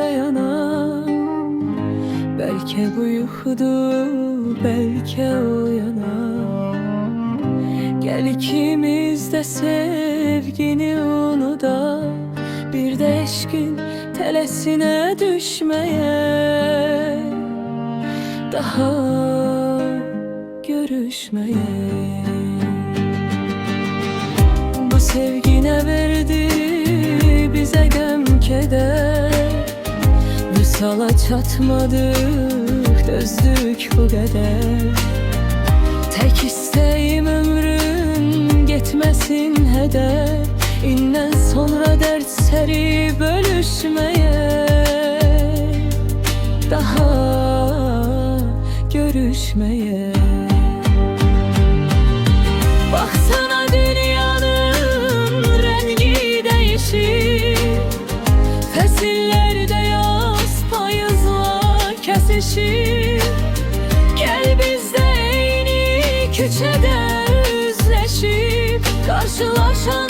yanar. Belki bu yuxudur, belki o yanar. Gel ikimiz de sevgini unudaq, bir de eşkin təlesine düşmeye, daha görüşmeye. Bu sevgi ne verdi bize gəm keder, vüsala çatmadık, dözdük bu kadar. Tek isteğim ömrüm getmesin heder, indən sonra dert seri bölüşmeye, daha görüşmeye. Baksana dünyanın rengi değişir, fəsillerde yaz payızla kesişir. Gel biz de eyni küçede üzleşip, karşılaşan